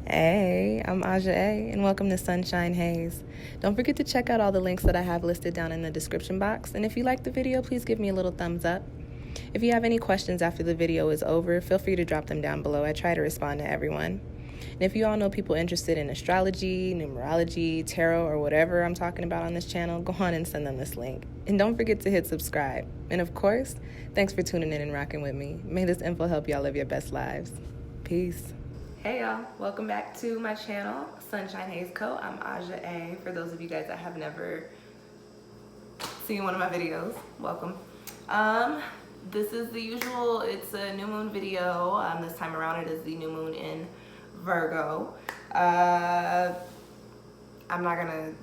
Hey, I'm Aja A, and welcome to Sunshine Haze. Don't forget to check out all the links that I have listed down in the description box, and if you like the video, please give me a little thumbs up. If you have any questions after the video is over, feel free to drop them down below. I try to respond to everyone. And if you all know people interested in astrology, numerology, tarot, or whatever I'm talking about on this channel, go on and send them this link. And don't forget to hit subscribe. And of course, thanks for tuning in and rocking with me. May this info help y'all live your best lives. Peace. Hey y'all, welcome back to my channel, SunshinehazeCo. I'm Aja A. For those of you guys that have never seen one of my videos, welcome. This is the usual, it's a new moon video. This time around it is the new moon in Virgo. I'm not gonna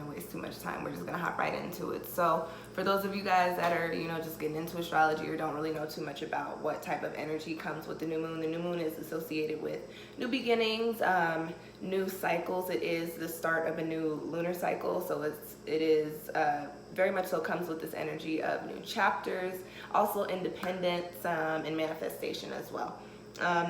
waste too much time. We're just gonna hop right into it. So for those of you guys that are, just getting into astrology or don't really know too much about what type of energy comes with the new moon is associated with new beginnings, new cycles. It is the start of a new lunar cycle. So it is very much so comes with this energy of new chapters, also independence and manifestation as well.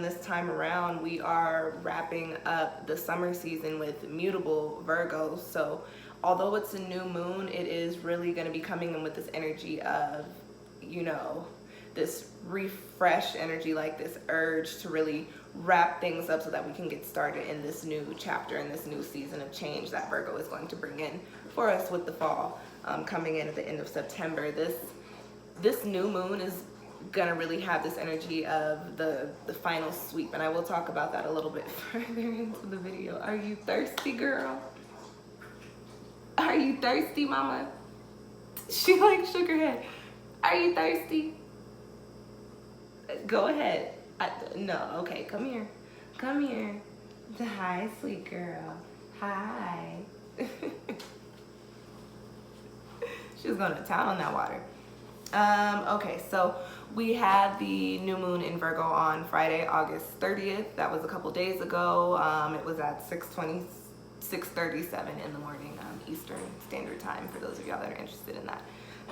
This time around, we are wrapping up the summer season with mutable Virgos. So although it's a new moon, it is really going to be coming in with this energy of, this refresh energy, like this urge to really wrap things up so that we can get started in this new chapter, in this new season of change that Virgo is going to bring in for us with the fall coming in at the end of September. This new moon is gonna really have this energy of the final sweep, and I will talk about that a little bit further into the video. Are you thirsty, girl? Are you thirsty, mama? She shook her head. Are you thirsty? Go ahead. No, okay, come here. Come here. Hi, sweet girl. Hi. She was going to town on that water. Okay, so we had the new moon in Virgo on Friday, August 30th. That was a couple days ago. It was at 6:37 in the morning, Eastern Standard Time, for those of y'all that are interested in that.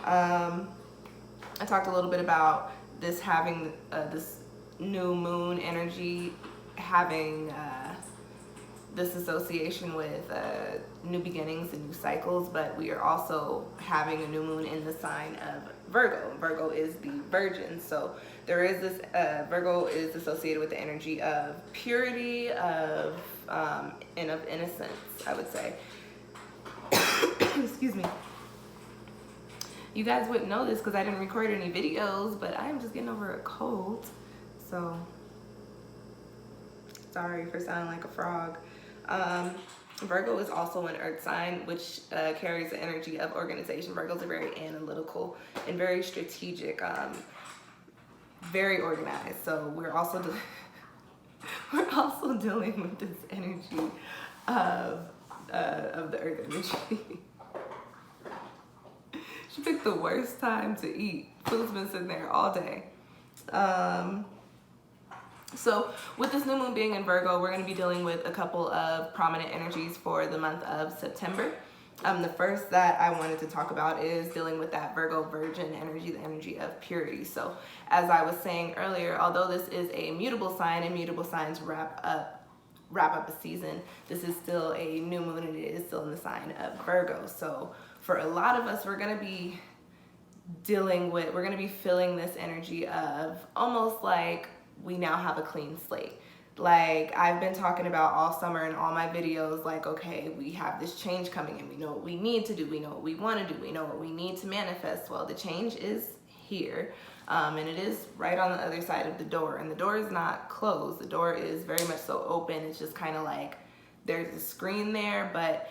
I talked a little bit about this having this new moon energy having this association with new beginnings and new cycles, but we are also having a new moon in the sign of Virgo. Virgo is the Virgin, so there is this Virgo is associated with the energy of purity, and of innocence, I would say. Excuse me. You guys wouldn't know this because I didn't record any videos, but I'm just getting over a cold, so sorry for sounding like a frog. Virgo is also an earth sign, which carries the energy of organization. Virgos are very analytical and very strategic, very organized. So we're also dealing with this energy of the earth energy. She picked the worst time to eat. Food's been sitting there all day. So with this new moon being in Virgo, we're going to be dealing with a couple of prominent energies for the month of September. The first that I wanted to talk about is dealing with that Virgo Virgin energy, the energy of purity. So as I was saying earlier, although this is a mutable sign and mutable signs wrap up a season, this is still a new moon and it is still in the sign of Virgo. So for a lot of us, we're going to be feeling this energy of almost like we now have a clean slate. Like I've been talking about all summer in all my videos, like, okay, we have this change coming in. We know what we need to do. We know what we want to do. We know what we need to manifest. Well, the change is here. And it is right on the other side of the door. And the door is not closed. The door is very much so open. It's just kind of like there's a screen there, but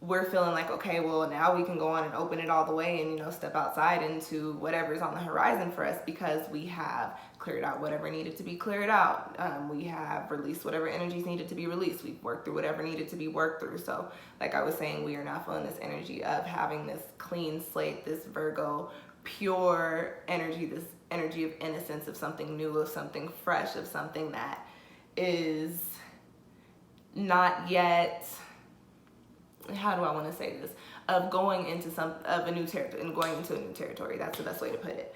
we're feeling like, okay, well, now we can go on and open it all the way and, step outside into whatever's on the horizon for us, because we have cleared out whatever needed to be cleared out. We have released whatever energies needed to be released. We've worked through whatever needed to be worked through. So like I was saying, we are now feeling this energy of having this clean slate, this Virgo pure energy, this energy of innocence, of something new, of something fresh, of something that is not yet, how do I want to say this, of going into a new territory and going into a new territory. That's the best way to put it.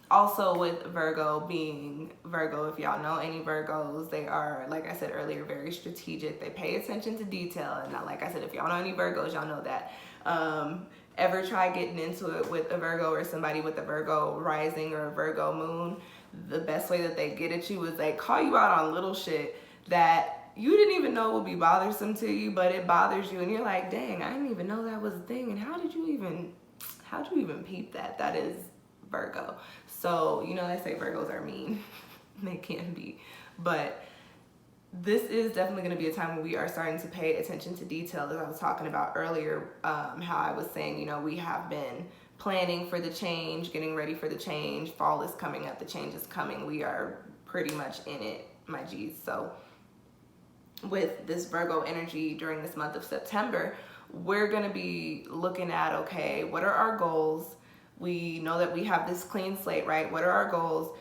Also with Virgo being Virgo, if y'all know any Virgos, they are, like I said earlier, very strategic. They pay attention to detail. And like I said, if y'all know any Virgos, y'all know that. Ever try getting into it with a Virgo or somebody with a Virgo rising or a Virgo moon, the best way that they get at you is they call you out on little shit that you didn't even know would be bothersome to you, but it bothers you. And you're like, dang, I didn't even know that was a thing. And how did you even peep that? That is Virgo. So, you know, they say Virgos are mean. They can be. But this is definitely going to be a time when we are starting to pay attention to detail, as I was talking about earlier, how I was saying, you know, we have been planning for the change, getting ready for the change. Fall is coming up. The change is coming. We are pretty much in it, my G's. So with this Virgo energy during this month of September, we're going to be looking at, okay, what are our goals? We know that we have this clean slate, right? What are our goals?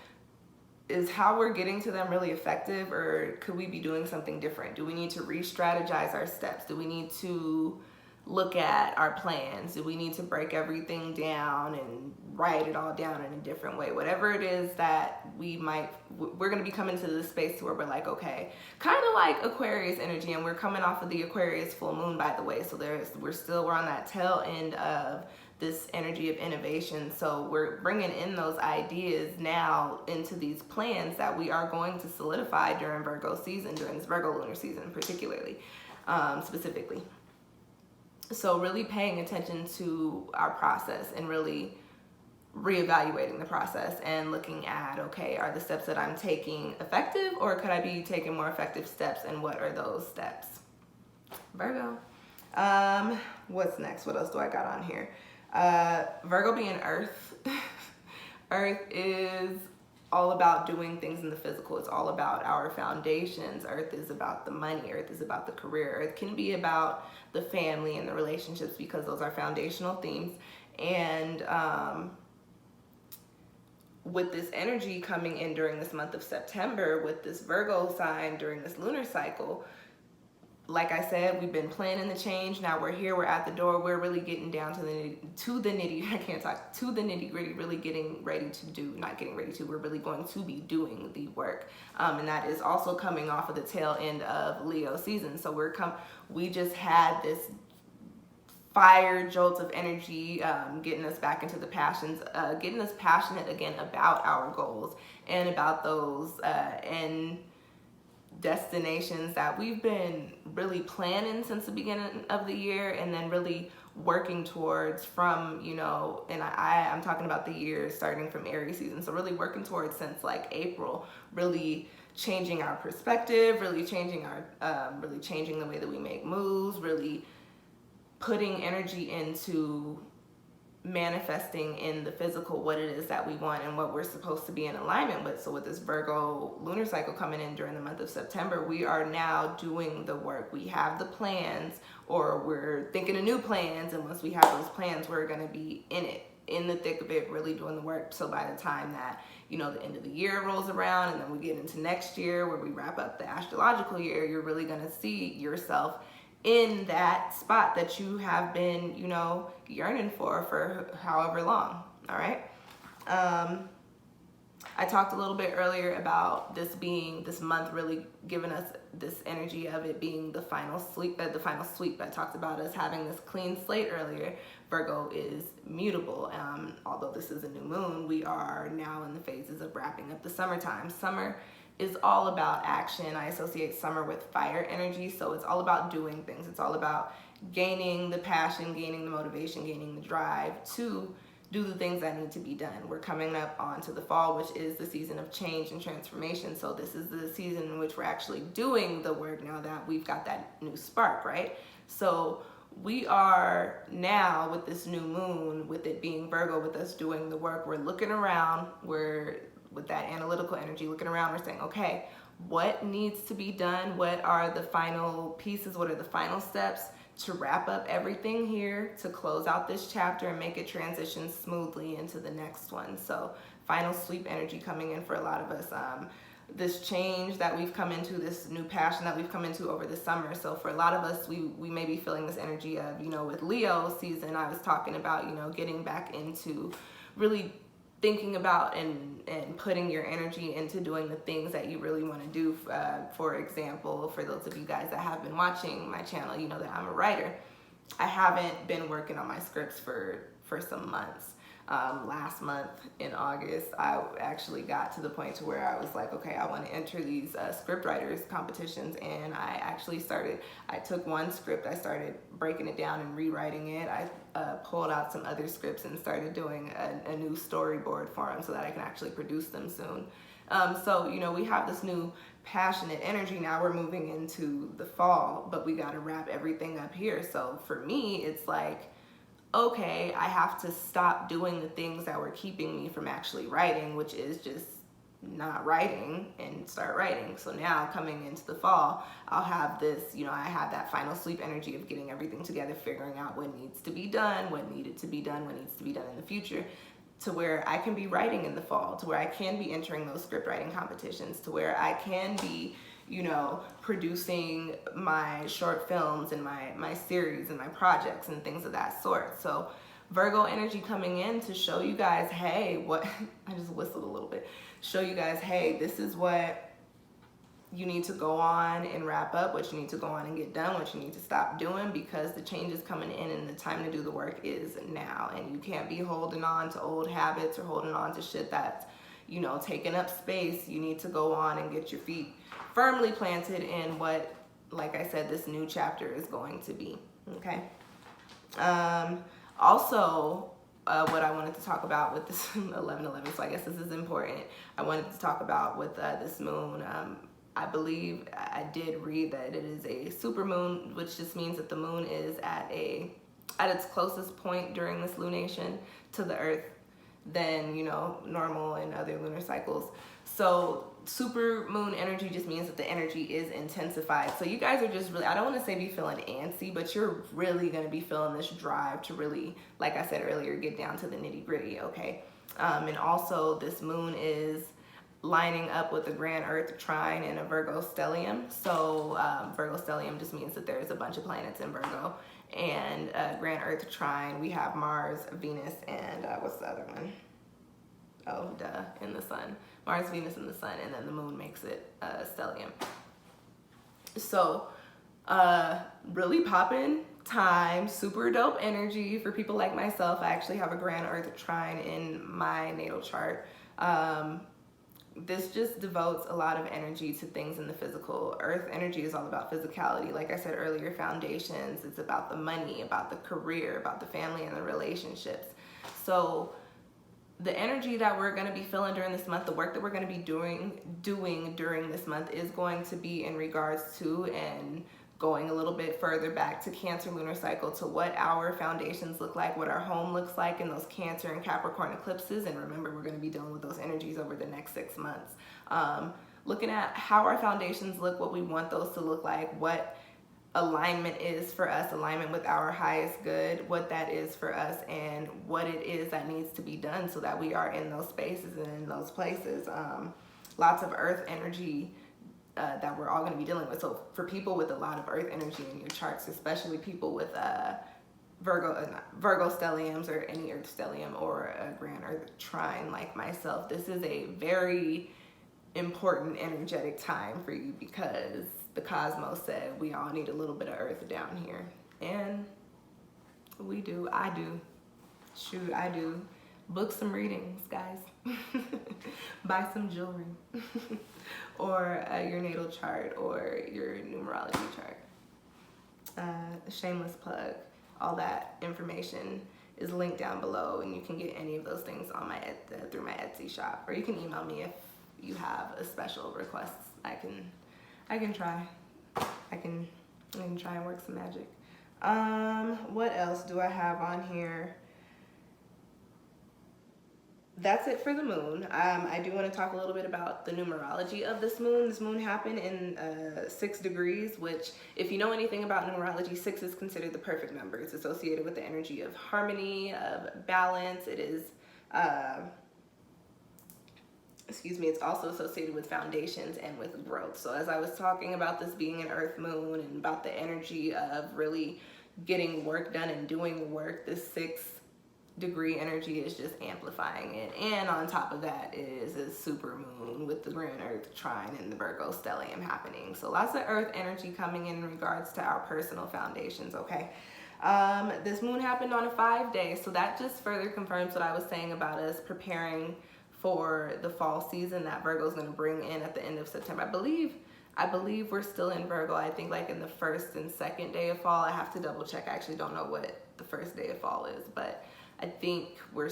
Is how we're getting to them really effective, or could we be doing something different? Do we need to re-strategize our steps? Do we need to look at our plans? Do we need to break everything down and write it all down in a different way? Whatever it is that we're going to be coming to this space where we're like, okay, kind of like Aquarius energy, and we're coming off of the Aquarius full moon, by the way. So we're on that tail end of this energy of innovation. So we're bringing in those ideas now into these plans that we are going to solidify during Virgo season, during this Virgo lunar season particularly, specifically. So really paying attention to our process and really reevaluating the process and looking at, okay, are the steps that I'm taking effective, or could I be taking more effective steps, and what are those steps? Virgo. What's next? What else do I got on here? Virgo being Earth. Earth is all about doing things in the physical. It's all about our foundations. Earth is about the money. Earth is about the career. Earth can be about the family and the relationships, because those are foundational themes. And with this energy coming in during this month of September, with this Virgo sign during this lunar cycle, like I said, we've been planning the change. Now we're here, we're at the door, we're really getting down to the nitty gritty, really getting ready to do, not getting ready to, we're really going to be doing the work. And that is also coming off of the tail end of Leo season. So we just had this fire jolt of energy, getting us back into the passions, getting us passionate again about our goals and about those, and destinations that we've been really planning since the beginning of the year, and then really working towards from, you know, and I'm talking about the year starting from Aries season. So really working towards since like April, really changing our perspective, really changing the way that we make moves, really putting energy into manifesting in the physical what it is that we want and what we're supposed to be in alignment with. So with this Virgo lunar cycle coming in during the month of September, we are now doing the work. We have the plans, or we're thinking of new plans, and once we have those plans, we're going to be in the thick of it, really doing the work. So by the time that, you know, the end of the year rolls around, and then we get into next year where we wrap up the astrological year, you're really going to see yourself in that spot that you have been, you know, yearning for however long. All right. I talked a little bit earlier about this month really giving us this energy of it being the final sweep. I talked about us having this clean slate earlier. Virgo is mutable. Although this is a new moon, we are now in the phases of wrapping up the summertime. Summer is all about action. I associate summer with fire energy, so it's all about doing things. It's all about gaining the passion, gaining the motivation, gaining the drive to do the things that need to be done. We're coming up onto the fall, which is the season of change and transformation. So this is the season in which we're actually doing the work now that we've got that new spark, right? So we are now with this new moon, with it being Virgo, with us doing the work, we're looking around, we're with that analytical energy, looking around, we're saying, okay, what needs to be done? What are the final pieces? What are the final steps to wrap up everything here, to close out this chapter and make it transition smoothly into the next one? So final sweep energy coming in for a lot of us. This change that we've come into, this new passion that we've come into over the summer. So for a lot of us, we may be feeling this energy of, you know, with Leo season, I was talking about, you know, getting back into really thinking about and putting your energy into doing the things that you really want to do. For example, for those of you guys that have been watching my channel, you know that I'm a writer. I haven't been working on my scripts for some months. Last month in August, I actually got to the point to where I was like, okay, I want to enter these script writers competitions, and I took one script, I started breaking it down and rewriting it. I pulled out some other scripts and started doing a new storyboard for them so that I can actually produce them soon. So, you know, we have this new passionate energy. Now we're moving into the fall, but we got to wrap everything up here. So for me, it's like, okay, I have to stop doing the things that were keeping me from actually writing, which is just not writing, and start writing. So now coming into the fall, I'll have this, you know, I have that final sweep energy of getting everything together, figuring out what needs to be done, what needed to be done, what needs to be done in the future, to where I can be writing in the fall, to where I can be entering those script writing competitions, to where I can be, you know, producing my short films and my series and my projects and things of that sort. So Virgo energy coming in to show you guys, hey, what, I just whistled a little bit, show you guys, hey, this is what you need to go on and wrap up, what you need to go on and get done, what you need to stop doing, because the change is coming in and the time to do the work is now. And you can't be holding on to old habits or holding on to shit that's, you know, taking up space. You need to go on and get your feet firmly planted in what, like I said, this new chapter is going to be. Okay. Also, what I wanted to talk about with this 11/11, so I guess this is important. I wanted to talk about with this moon. I believe I did read that it is a super moon, which just means that the moon is at its closest point during this lunation to the Earth than, you know, normal and other lunar cycles. So super moon energy just means that the energy is intensified. So you guys are just really, I don't want to say be feeling antsy, but you're really going to be feeling this drive to really, like I said earlier, get down to the nitty gritty. Okay. And also this moon is lining up with the grand Earth trine in a Virgo stellium. So Virgo stellium just means that there's a bunch of planets in Virgo. And grand Earth trine, we have Mars, Venus, and what's the other one? Oh, duh, in the sun. Mars, Venus, and the sun, and then the moon makes it stellium. So really poppin' time, super dope energy for people like myself. I actually have a grand Earth trine in my natal chart. This just devotes a lot of energy to things in the physical. Earth energy is all about physicality. Like I said earlier, foundations. It's about the money, about the career, about the family and the relationships. So the energy that we're going to be feeling during this month, the work that we're going to be doing during this month is going to be in regards to, and going a little bit further back to Cancer lunar cycle, to what our foundations look like, what our home looks like in those Cancer and Capricorn eclipses. And remember, we're going to be dealing with those energies over the next 6 months. Looking at how our foundations look, what we want those to look like, what alignment is for us, alignment with our highest good, what that is for us, and what it is that needs to be done so that we are in those spaces and in those places. Lots of earth energy that we're all going to be dealing with. So for people with a lot of earth energy in your charts, especially people with Virgo stelliums or any earth stellium or a grand earth trine like myself, this is a very important energetic time for you, because the cosmos said we all need a little bit of earth down here. And we do. I do. Shoot, I do. Book some readings, guys. Buy some jewelry. Or your natal chart or your numerology chart. Shameless plug. All that information is linked down below, and you can get any of those things on my through my Etsy shop, or you can email me if you have a special request. I can try. I can try and work some magic. What else do I have on here? That's it for the moon. I do want to talk a little bit about the numerology of this moon. This moon happened in 6 degrees, which, if you know anything about numerology, 6 is considered the perfect number. It's associated with the energy of harmony, of balance. It is, it's also associated with foundations and with growth. So as I was talking about this being an earth moon and about the energy of really getting work done and doing work, this 6 degree energy is just amplifying it. And on top of that is a super moon with the grand earth trine and the Virgo stellium happening. So lots of earth energy coming in regards to our personal foundations, okay? This moon happened on a 5-day, so that just further confirms what I was saying about us preparing for the fall season that Virgo's going to bring in at the end of September. I believe we're still in Virgo. I think like in the first and second day of fall. I have to double check. I actually don't know what the first day of fall is, but I think we're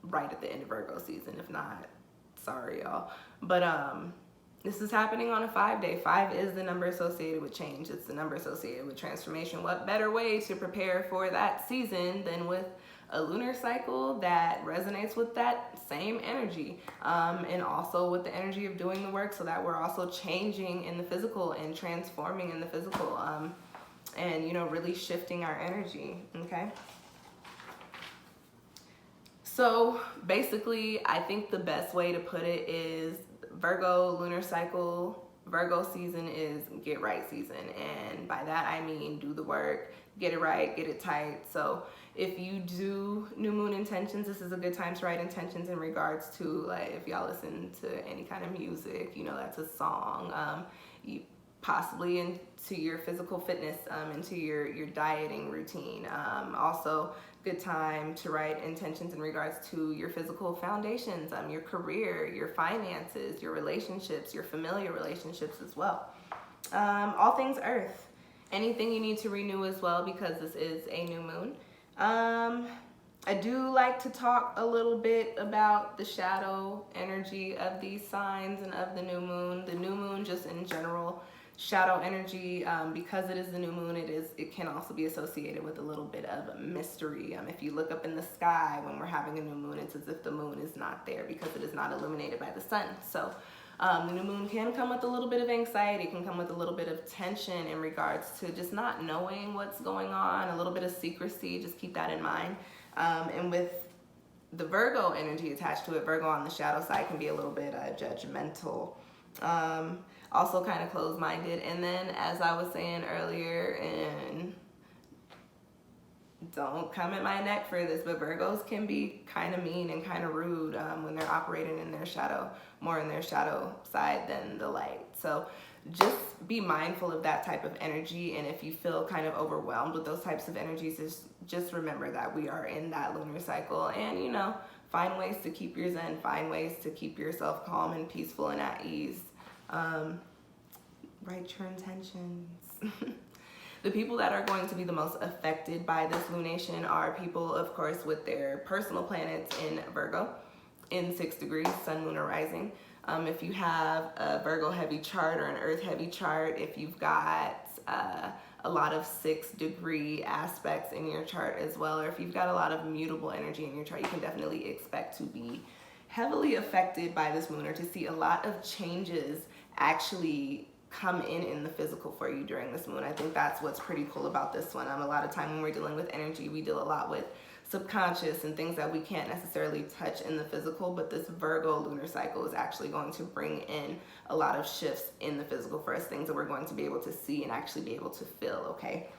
right at the end of Virgo season. If not, sorry y'all. But this is happening on a 5-day. 5 is the number associated with change. It's the number associated with transformation. What better way to prepare for that season than with a lunar cycle that resonates with that same energy, and also with the energy of doing the work, so that we're also changing in the physical and transforming in the physical, and you know, really shifting our energy. Okay, so basically I think the best way to put it is Virgo lunar cycle, Virgo season is get right season, and by that I mean do the work, get it right, get it tight. So if you do new moon intentions, this is a good time to write intentions in regards to, like, if y'all listen to any kind of music, you know, that's a song, you possibly into your physical fitness, into your dieting routine. Also good time to write intentions in regards to your physical foundations, your career, your finances, your relationships, your familiar relationships as well. All things earth. Anything you need to renew as well, because this is a new moon. I do like to talk a little bit about the shadow energy of these signs and of the new moon. The new moon, just in general, shadow energy, because it is the new moon, it can also be associated with a little bit of mystery. If you look up in the sky when we're having a new moon, it's as if the moon is not there because it is not illuminated by the sun. So the new moon can come with a little bit of anxiety, can come with a little bit of tension in regards to just not knowing what's going on, a little bit of secrecy. Just keep that in mind. And with the Virgo energy attached to it, Virgo on the shadow side can be a little bit judgmental, also kind of closed-minded. And then, as I was saying earlier, and don't come at my neck for this, but Virgos can be kind of mean and kind of rude when they're operating in their shadow, more in their shadow side than the light. So just be mindful of that type of energy, and if you feel kind of overwhelmed with those types of energies, just remember that we are in that lunar cycle, and you know, find ways to keep your zen, find ways to keep yourself calm and peaceful and at ease. Write your intentions. The people that are going to be the most affected by this lunation are people, of course, with their personal planets in Virgo, in 6 degrees, sun, moon, or rising. If you have a Virgo heavy chart or an earth heavy chart, if you've got a lot of 6-degree aspects in your chart as well, or if you've got a lot of mutable energy in your chart, you can definitely expect to be heavily affected by this moon, or to see a lot of changes actually come in the physical for you during this moon. I think that's what's pretty cool about this one. A lot of time when we're dealing with energy, we deal a lot with subconscious and things that we can't necessarily touch in the physical, but this Virgo lunar cycle is actually going to bring in a lot of shifts in the physical for us, things that we're going to be able to see and actually be able to feel. Okay,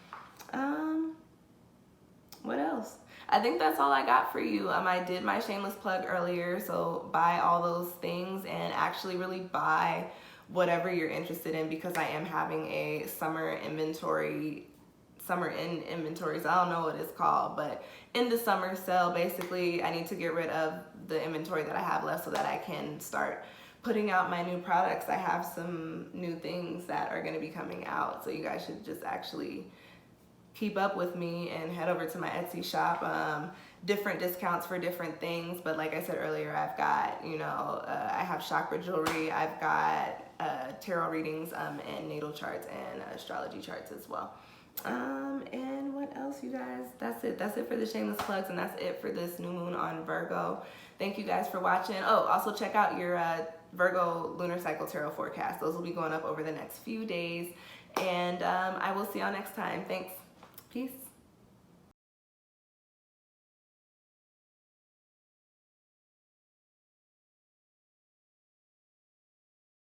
what else? I think that's all I got for you. I did my shameless plug earlier, so buy all those things and actually really buy whatever you're interested in, because I am having a summer in inventories. I don't know what it's called, but in the summer sale, basically I need to get rid of the inventory that I have left so that I can start putting out my new products. I have some new things that are going to be coming out, so you guys should just actually keep up with me and head over to my Etsy shop. Different discounts for different things, but like I said earlier, I've got, you know, I have chakra jewelry, I've got tarot readings, and natal charts and astrology charts as well. And what else, you guys? That's it for the shameless plugs, and that's it for this new moon on Virgo. Thank you guys for watching. Oh, also check out your Virgo lunar cycle tarot forecast. Those will be going up over the next few days, and I will see y'all next time. Thanks. Peace.